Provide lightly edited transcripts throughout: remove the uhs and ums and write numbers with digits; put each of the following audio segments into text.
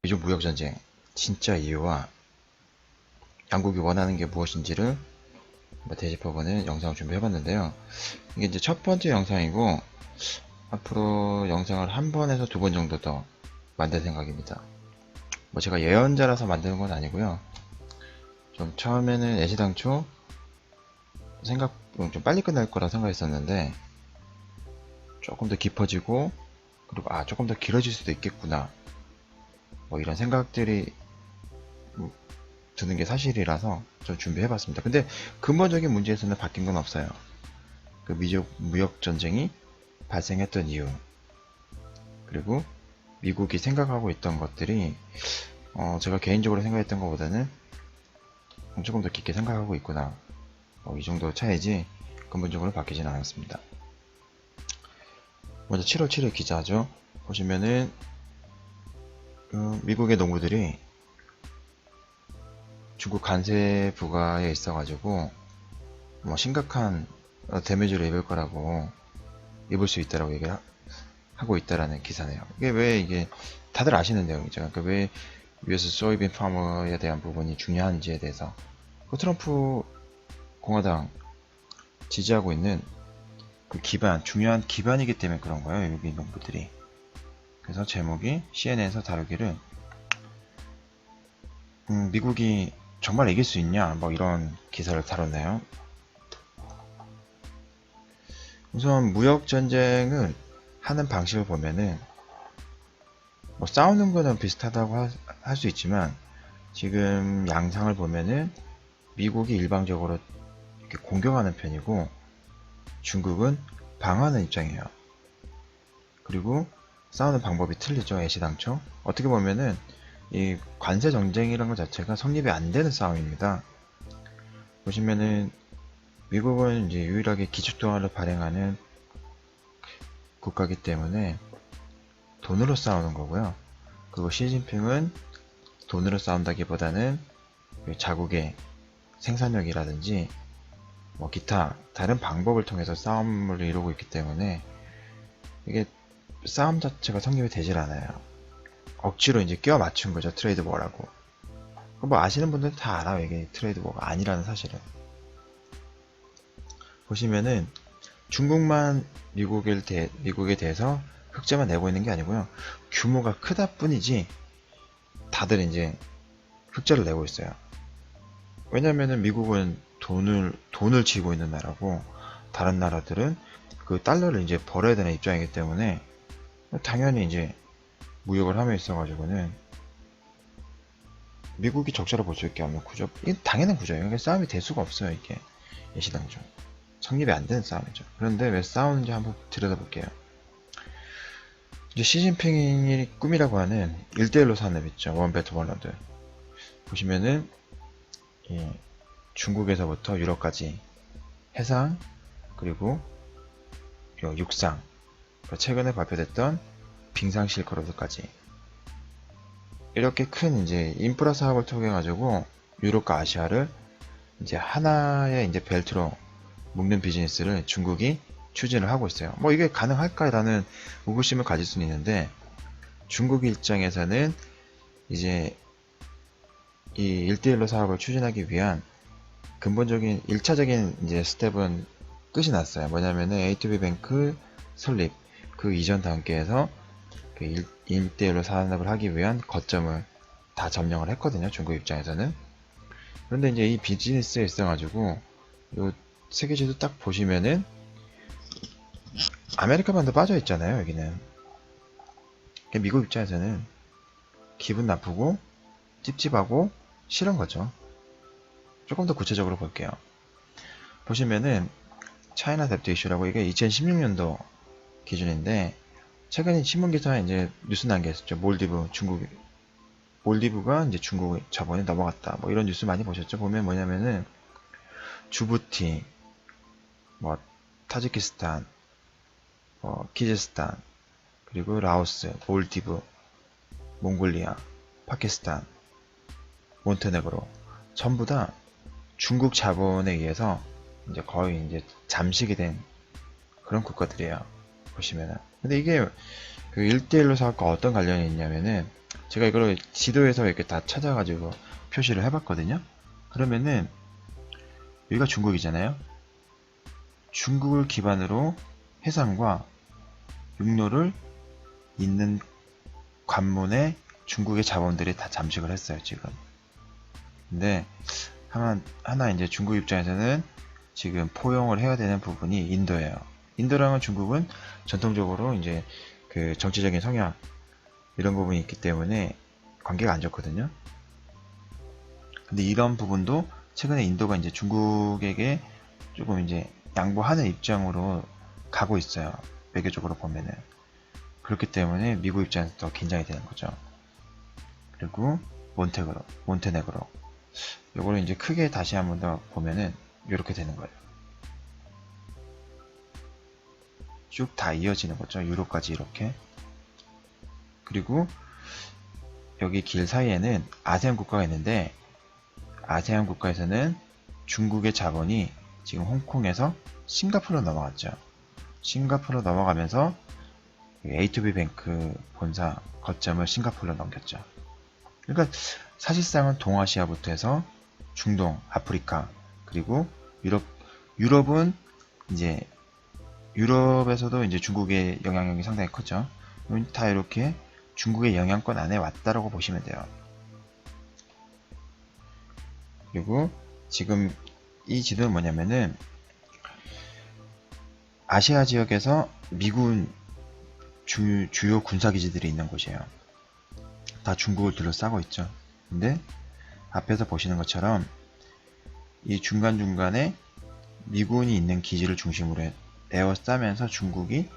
미중 무역전쟁 진짜 이유와 양국이 원하는 게 무엇인지를 되짚어보는 영상을 준비해봤는데요. 이게 이제 첫 번째 영상이고 앞으로 영상을 한 번에서 두 번 정도 더 만들 생각입니다. 뭐 제가 예언자라서 만드는 건 아니고요. 좀 처음에는 애시당초 생각 좀 빨리 끝날 거라 생각했었는데 조금 더 깊어지고 그리고 조금 더 길어질 수도 있겠구나 뭐 이런 생각들이 드는 게 사실이라서 좀 준비해봤습니다. 근데 근본적인 문제에서는 바뀐 건 없어요. 그 미중 무역 전쟁이 발생했던 이유 그리고 미국이 생각하고 있던 것들이 제가 개인적으로 생각했던 것보다는 조금 더 깊게 생각하고 있구나 이 정도 차이지 근본적으로 바뀌진 않았습니다. 먼저 7월 7일 기자죠. 보시면은 미국의 농부들이 중국 관세 부과에 있어가지고 뭐 심각한 데미지를 입을 거라고 입을 수 있다라고 얘기를 하고 있다라는 기사네요. 이게 왜 이게 다들 아시는 내용이죠. 그러니까 왜 US 소이빈 파머에 대한 부분이 중요한지에 대해서 그 트럼프 공화당 지지하고 있는 그 기반, 중요한 기반이기 때문에 그런 거예요. 여기 농부들이. 그래서 제목이 CNN에서 다루기를 미국이 정말 이길 수 있냐 뭐 이런 기사를 다뤘네요. 우선 무역전쟁을 하는 방식을 보면은 뭐 싸우는 거는 비슷하다고 할 수 있지만 지금 양상을 보면은 미국이 일방적으로 이렇게 공격하는 편이고 중국은 방어하는 입장이에요. 그리고 싸우는 방법이 틀리죠. 애시당초. 어떻게 보면은 이 관세 정쟁이라는 것 자체가 성립이 안 되는 싸움입니다. 보시면은 미국은 이제 유일하게 기축통화를 발행하는 국가이기 때문에 돈으로 싸우는 거고요. 그리고 시진핑은 돈으로 싸운다기보다는 자국의 생산력이라든지 뭐 기타 다른 방법을 통해서 싸움을 이루고 있기 때문에 이게 싸움 자체가 성립이 되질 않아요. 억지로 이제 끼워 맞춘 거죠. 트레이드 워라고. 뭐 아시는 분들 다 알아요. 이게 트레이드 워가 아니라는 사실은. 보시면은 중국만 미국에 대해서 흑자만 내고 있는 게 아니고요. 규모가 크다 뿐이지 다들 이제 흑자를 내고 있어요. 왜냐면은 미국은 돈을 쥐고 있는 나라고 다른 나라들은 그 달러를 이제 벌어야 되는 입장이기 때문에 당연히 이제 무역을 함에 있어가지고는 미국이 적자를 볼 수밖에 없는 구조. 이게 당연한 구조예요. 그러니까 싸움이 될 수가 없어요. 이게 예시당초 성립이 안 되는 싸움이죠. 그런데 왜 싸우는지 한번 들여다볼게요. 이제 시진핑이 꿈이라고 하는 1대1로 산업 있죠. 원벨트 원로드. 보시면은 중국에서부터 유럽까지 해상 그리고 육상 최근에 발표됐던 빙상 실크로드까지 이렇게 큰 이제 인프라 사업을 통해 가지고 유럽과 아시아를 이제 하나의 이제 벨트로 묶는 비즈니스를 중국이 추진을 하고 있어요. 뭐 이게 가능할까라는 의구심을 가질 수는 있는데 중국 입장에서는 이제 이 1대1로 사업을 추진하기 위한 근본적인 1차적인 이제 스텝은 끝이 났어요. 뭐냐면은 A2B뱅크 설립 그 이전 단계에서 그 1대1로 산업을 하기 위한 거점을 다 점령을 했거든요. 중국 입장에서는. 그런데 이제 이 비즈니스에 있어가지고 요 세계지도 딱 보시면은 아메리카만도 빠져 있잖아요. 여기는. 미국 입장에서는 기분 나쁘고 찝찝하고 싫은 거죠. 조금 더 구체적으로 볼게요. 보시면은 차이나 뎁트 이슈라고 이게 2016년도 기준인데 최근에 신문기사에 이제 뉴스 난 게 있었죠. 몰디브가 이제 중국 자본에 넘어갔다. 뭐 이런 뉴스 많이 보셨죠? 보면 뭐냐면은 주부티, 뭐 타지키스탄, 키르기스탄, 그리고 라오스, 몰디브, 몽골리아, 파키스탄, 몬테네그로 전부 다 중국 자본에 의해서 이제 거의 이제 잠식이 된 그런 국가들이에요. 보시면은. 근데 이게 그 1대1로 사업과 어떤 관련이 있냐면은 제가 이걸 지도에서 이렇게 다 찾아가지고 표시를 해봤거든요. 그러면은 여기가 중국이잖아요. 중국을 기반으로 해상과 육로를 잇는 관문에 중국의 자본들이 다 잠식을 했어요, 지금. 근데 하나 이제 중국 입장에서는 지금 포용을 해야 되는 부분이 인도예요. 인도랑은 중국은 전통적으로 이제 그 정치적인 성향 이런 부분이 있기 때문에 관계가 안 좋거든요. 근데 이런 부분도 최근에 인도가 이제 중국에게 조금 이제 양보하는 입장으로 가고 있어요. 외교적으로 보면은. 그렇기 때문에 미국 입장에서 더 긴장이 되는 거죠. 그리고 몬테네그로. 요거를 이제 크게 다시 한번 더 보면은 이렇게 되는 거예요. 쭉 다 이어지는 거죠. 유로까지 이렇게. 그리고 여기 길 사이에는 아세안 국가가 있는데 아세안 국가에서는 중국의 자본이 지금 홍콩에서 싱가포르로 넘어갔죠. 싱가포르로 넘어가면서 A2B 뱅크 본사 거점을 싱가포르로 넘겼죠. 그러니까 사실상은 동아시아부터 해서 중동, 아프리카, 그리고 유럽은 이제 유럽에서도 이제 중국의 영향력이 상당히 컸죠. 다 이렇게 중국의 영향권 안에 왔다라고 보시면 돼요. 그리고 지금 이 지도는 뭐냐면은 아시아 지역에서 미군 주요 군사기지들이 있는 곳이에요. 다 중국을 둘러싸고 있죠. 근데 앞에서 보시는 것처럼 이 중간중간에 미군이 있는 기지를 중심으로 에워싸면서 중국이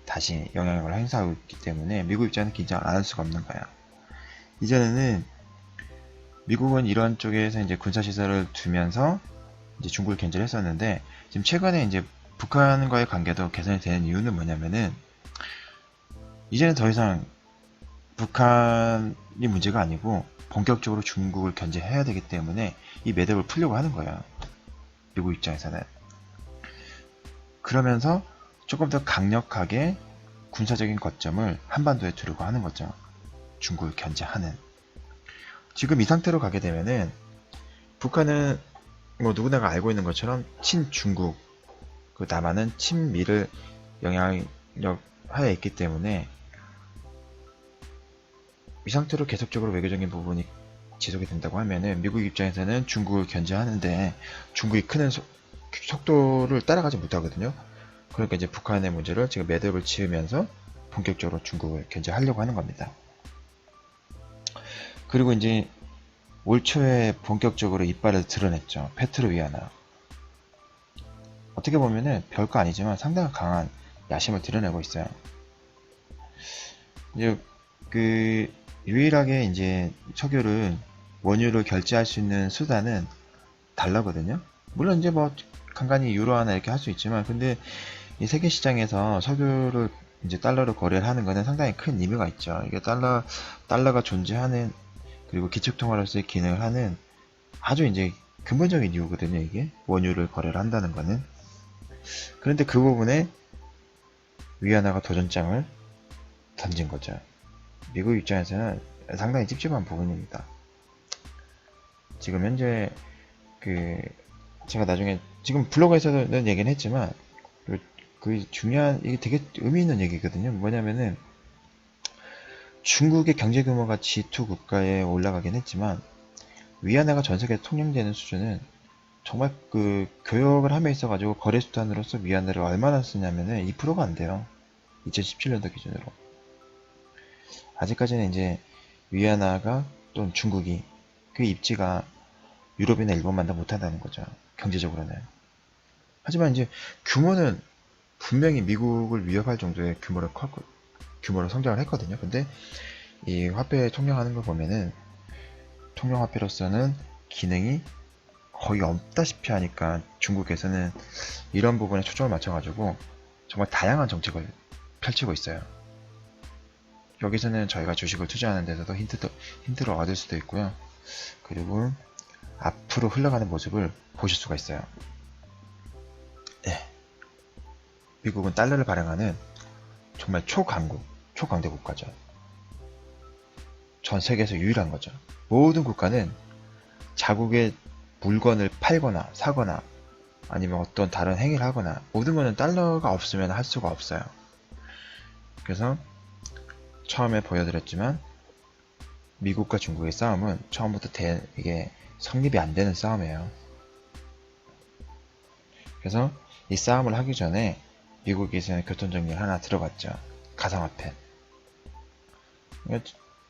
다시 영향력을 행사하고 있기 때문에 미국 입장에서 긴장을 안 할 수가 없는 거야. 이전에는 미국은 이런 쪽에서 이제 군사시설을 두면서 이제 중국을 견제를 했었는데 지금 최근에 이제 북한과의 관계도 개선이 되는 이유는 뭐냐면은 이제는 더 이상 북한이 문제가 아니고 본격적으로 중국을 견제해야 되기 때문에 이 매듭을 풀려고 하는 거예요. 미국 입장에서는. 그러면서 조금 더 강력하게 군사적인 거점을 한반도에 두려고 하는 거죠. 중국을 견제하는. 지금 이 상태로 가게 되면은 북한은 뭐 누구나가 알고 있는 것처럼 친중국, 그 남한은 친미를 영향력 하에 있기 때문에 이 상태로 계속적으로 외교적인 부분이 지속이 된다고 하면은 미국 입장에서는 중국을 견제하는데 중국이 크는 속도를 따라가지 못하거든요. 그러니까 이제 북한의 문제를 지금 매듭을 지으면서 본격적으로 중국을 견제하려고 하는 겁니다. 그리고 이제 올 초에 본격적으로 이빨을 드러냈죠. 페트로위아나. 어떻게 보면은 별거 아니지만 상당히 강한 야심을 드러내고 있어요. 이제 그 유일하게 이제 석유를 원유를 결제할 수 있는 수단은 달러거든요. 물론 이제 뭐 간간히 유로 하나 이렇게 할 수 있지만 근데 이 세계 시장에서 석유를 이제 달러로 거래를 하는 것은 상당히 큰 의미가 있죠. 이게 달러가 존재하는 그리고 기축통화로서의 기능을 하는 아주 이제 근본적인 이유거든요. 이게 원유를 거래를 한다는 거는. 그런데 그 부분에 위안화가 도전장을 던진 거죠. 미국 입장에서는 상당히 찝찝한 부분입니다. 지금 현재 제가 나중에 지금 블로그에서는 얘기는 했지만 그 중요한 이게 되게 의미 있는 얘기거든요. 뭐냐면은 중국의 경제 규모가 G2 국가에 올라가긴 했지만 위안화가 전 세계에 통용되는 수준은 정말 그 교역을 함에 있어가지고 거래 수단으로서 위안화를 얼마나 쓰냐면은 2%가 안 돼요. 2017년도 기준으로. 아직까지는 이제 위안화가 또는 중국이 그 입지가 유럽이나 일본만 더 못한다는 거죠. 경제적으로는. 하지만 이제 규모는 분명히 미국을 위협할 정도의 규모로 성장을 했거든요. 근데 이 화폐 통용하는 걸 보면은 통용화폐로서는 기능이 거의 없다시피 하니까 중국에서는 이런 부분에 초점을 맞춰가지고 정말 다양한 정책을 펼치고 있어요. 여기서는 저희가 주식을 투자하는 데서도 힌트를 얻을 수도 있고요. 그리고 앞으로 흘러가는 모습을 보실 수가 있어요. 네. 미국은 달러를 발행하는 정말 초강대 국가죠. 전 세계에서 유일한 거죠. 모든 국가는 자국의 물건을 팔거나 사거나 아니면 어떤 다른 행위를 하거나 모든 거는 달러가 없으면 할 수가 없어요. 그래서 처음에 보여드렸지만 미국과 중국의 싸움은 처음부터 이게 성립이 안 되는 싸움이에요. 그래서 이 싸움을 하기 전에 미국에서는 교통정리를 하나 들어갔죠. 가상화폐.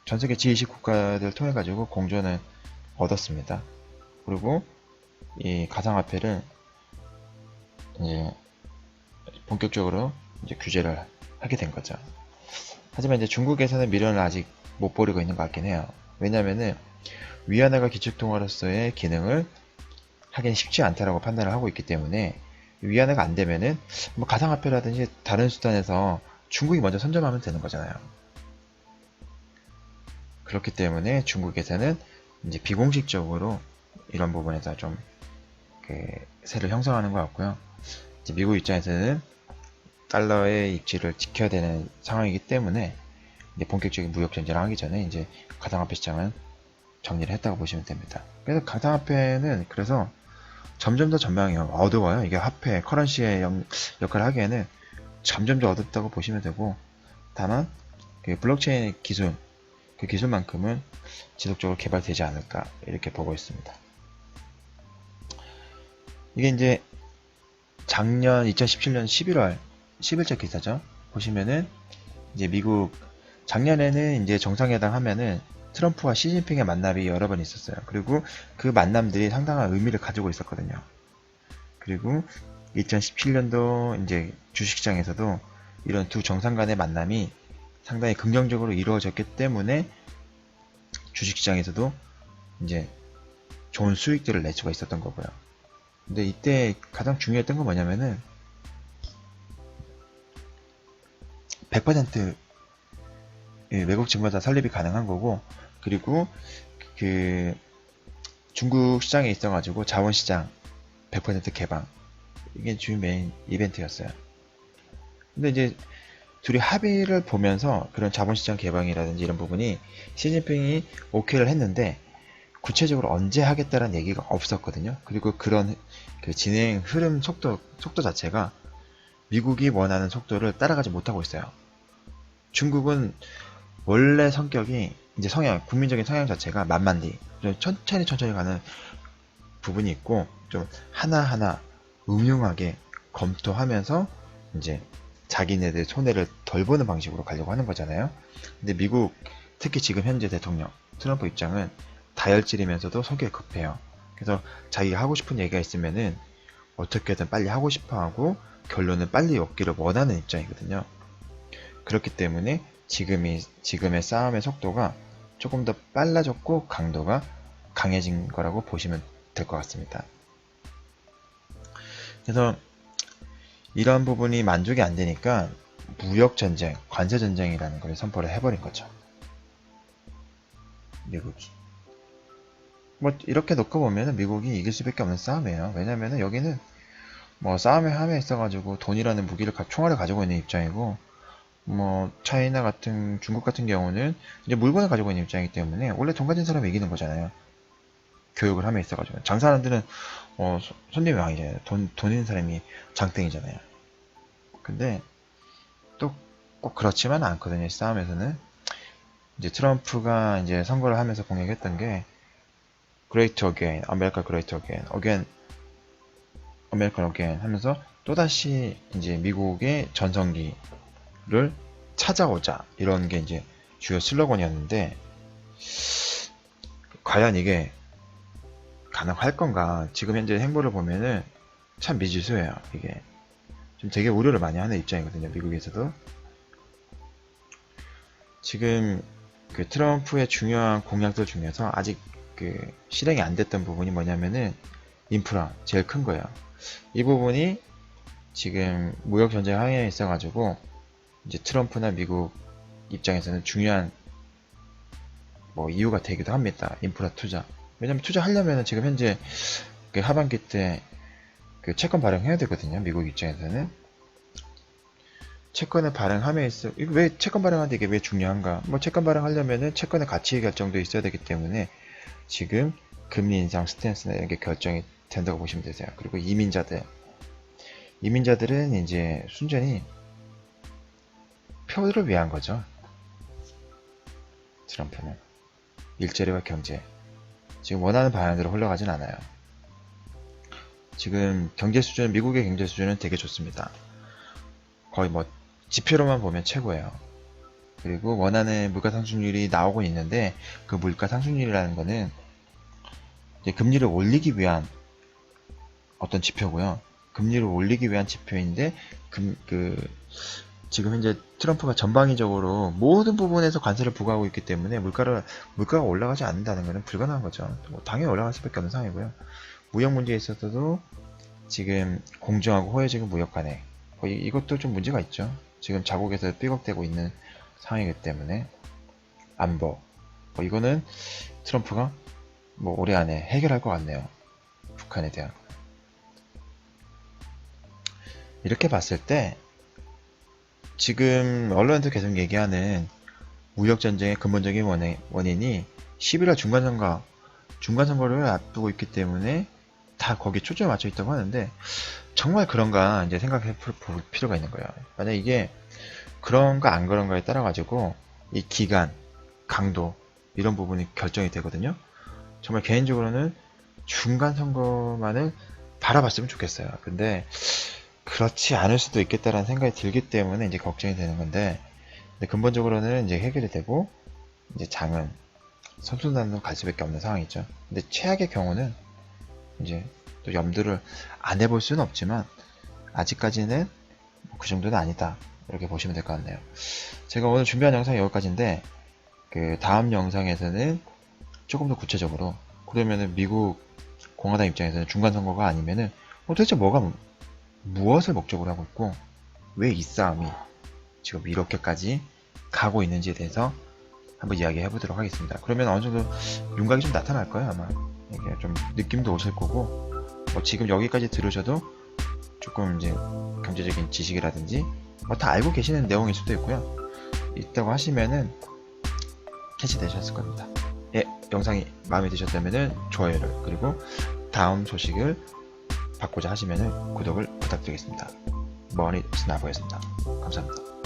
전세계 G20 국가들을 통해 가지고 공조는 얻었습니다. 그리고 이 가상화폐를 이제 본격적으로 이제 규제를 하게 된 거죠. 하지만 이제 중국에서는 미련을 아직 못 버리고 있는 것 같긴 해요. 왜냐면은 위안화가 기축통화로서의 기능을 하긴 쉽지 않다라고 판단을 하고 있기 때문에 위안화가 안 되면은 뭐 가상화폐라든지 다른 수단에서 중국이 먼저 선점하면 되는 거잖아요. 그렇기 때문에 중국에서는 이제 비공식적으로 이런 부분에서 좀 세를 형성하는 것 같고요. 이제 미국 입장에서는 달러의 입지를 지켜야 되는 상황이기 때문에 이제 본격적인 무역 전쟁을 하기 전에 이제 가상화폐 시장은 정리를 했다고 보시면 됩니다. 그래서 가상화폐는 그래서 점점 더 전망이 어두워요. 이게 화폐, 커런시의 역할을 하기에는 점점 더 어둡다고 보시면 되고, 다만 그 블록체인 기술, 그 기술만큼은 지속적으로 개발되지 않을까 이렇게 보고 있습니다. 이게 이제 작년 2017년 11월 10일자 기사죠. 보시면은 이제 미국 작년에는 이제 정상회담 하면은 트럼프와 시진핑의 만남이 여러 번 있었어요. 그리고 그 만남들이 상당한 의미를 가지고 있었거든요. 그리고 2017년도 이제 주식시장에서도 이런 두 정상 간의 만남이 상당히 긍정적으로 이루어졌기 때문에 주식시장에서도 이제 좋은 수익들을 낼 수가 있었던 거고요. 근데 이때 가장 중요했던 건 뭐냐면은 100% 외국 증권사 설립이 가능한 거고, 그리고 그 중국 시장에 있어가지고 자본시장 100% 개방, 이게 주요 메인 이벤트였어요. 근데 이제 둘이 합의를 보면서 그런 자본시장 개방이라든지 이런 부분이 시진핑이 오케이를 했는데 구체적으로 언제 하겠다는 얘기가 없었거든요. 그리고 그런 그 진행 흐름 속도 자체가 미국이 원하는 속도를 따라가지 못하고 있어요. 중국은 원래 성격이 이제 국민적인 성향 자체가 만만디, 좀 천천히 가는 부분이 있고, 좀 하나하나 음흉하게 검토하면서 이제 자기네들 손해를 덜 보는 방식으로 가려고 하는 거잖아요. 근데 미국, 특히 지금 현재 대통령 트럼프 입장은 다혈질이면서도 성격이 급해요. 그래서 자기가 하고 싶은 얘기가 있으면은 어떻게든 빨리 하고 싶어하고 결론을 빨리 얻기를 원하는 입장이거든요. 그렇기 때문에 지금의 싸움의 속도가 조금 더 빨라졌고 강도가 강해진 거라고 보시면 될 것 같습니다. 그래서 이런 부분이 만족이 안 되니까 무역전쟁, 관세전쟁이라는 걸 선포를 해버린 거죠. 미국이. 뭐 이렇게 놓고 보면 미국이 이길 수밖에 없는 싸움이에요. 왜냐면은 여기는 뭐 싸움에 함에 있어가지고 돈이라는 무기를 총알을 가지고 있는 입장이고, 뭐 차이나 같은 중국 같은 경우는 이제 물건을 가지고 있는 입장이기 때문에 원래 돈 가진 사람이 이기는 거잖아요. 교육을 함에 있어가지고 장사하는 데는 손님이 왕이잖아요. 돈 있는 사람이 장땡이잖아요. 근데 또 꼭 그렇지만 않거든요. 싸움에서는 이제 트럼프가 이제 선거를 하면서 공약했던 게 Great Again, 아메리카 Great Again, Again, American Again 하면서 또다시 이제 미국의 전성기를 찾아오자, 이런 게 이제 주요 슬로건이었는데 과연 이게 가능할 건가? 지금 현재 행보를 보면은 참 미지수예요. 이게 좀 되게 우려를 많이 하는 입장이거든요. 미국에서도 지금 그 트럼프의 중요한 공약들 중에서 아직 그 실행이 안 됐던 부분이 뭐냐면은 인프라, 제일 큰 거예요. 이 부분이 지금 무역 전쟁 항해에 있어가지고 이제 트럼프나 미국 입장에서는 중요한 뭐 이유가 되기도 합니다. 인프라 투자. 왜냐면 투자하려면 지금 현재 그 하반기 때 그 채권 발행해야 되거든요. 미국 입장에서는 채권을 발행함에 있어 이거 왜 채권 발행하는데 이게 왜 중요한가? 뭐 채권 발행하려면은 채권의 가치 결정도 있어야 되기 때문에 지금 금리 인상 스탠스나 이런 게 결정이 된다고 보시면 되세요. 그리고 이민자들은 이제 순전히 표를 위한 거죠. 트럼프는 일자리와 경제 지금 원하는 방향대로 흘러가진 않아요. 지금 미국의 경제 수준은 되게 좋습니다. 거의 뭐 지표로만 보면 최고예요. 그리고 원하는 물가 상승률이 나오고 있는데 그 물가 상승률이라는 거는 이제 금리를 올리기 위한 어떤 지표고요. 금리를 올리기 위한 지표인데 지금 현재 트럼프가 전방위적으로 모든 부분에서 관세를 부과하고 있기 때문에 물가가 올라가지 않는다는 것은 불가능한 거죠. 뭐 당연히 올라갈 수밖에 없는 상황이고요. 무역 문제에 있어서도 지금 공정하고 호혜적인 무역 관행 이것도 좀 문제가 있죠. 지금 자국에서 삐걱대고 있는 상황이기 때문에 안보 이거는 트럼프가 뭐 올해 안에 해결할 것 같네요. 북한에 대한 이렇게 봤을 때 지금 언론에서 계속 얘기하는 무역전쟁의 근본적인 원인이 11월 중간선거를 앞두고 있기 때문에 다 거기에 초점을 맞춰 있다고 하는데 정말 그런가 이제 생각해 볼 필요가 있는 거예요. 만약 이게 그런가 안 그런가에 따라 가지고 이 기간, 강도 이런 부분이 결정이 되거든요. 정말 개인적으로는 중간선거만을 바라봤으면 좋겠어요. 근데 그렇지 않을 수도 있겠다라는 생각이 들기 때문에 이제 걱정이 되는 건데 근데 근본적으로는 이제 해결이 되고 이제 장은 선순환으로 갈 수밖에 없는 상황이죠. 근데 최악의 경우는 이제 또 염두를 안 해볼 수는 없지만 아직까지는 그 정도는 아니다 이렇게 보시면 될 것 같네요. 제가 오늘 준비한 영상이 여기까지인데 그 다음 영상에서는 조금 더 구체적으로 그러면은 미국 공화당 입장에서는 중간선거가 아니면은 도대체 무엇을 목적으로 하고 있고 왜 이 싸움이 지금 이렇게까지 가고 있는지에 대해서 한번 이야기해 보도록 하겠습니다. 그러면 어느 정도 윤곽이 좀 나타날 거예요. 아마 이게 좀 느낌도 오실 거고 뭐 지금 여기까지 들으셔도 조금 이제 경제적인 지식이라든지 뭐 다 알고 계시는 내용일 수도 있고요. 있다고 하시면은 캐치되셨을 겁니다. 예, 영상이 마음에 드셨다면은 좋아요를 그리고 다음 소식을 받고자 하시면은 구독을 부탁드리겠습니다. 머니 스나보였습니다. 감사합니다.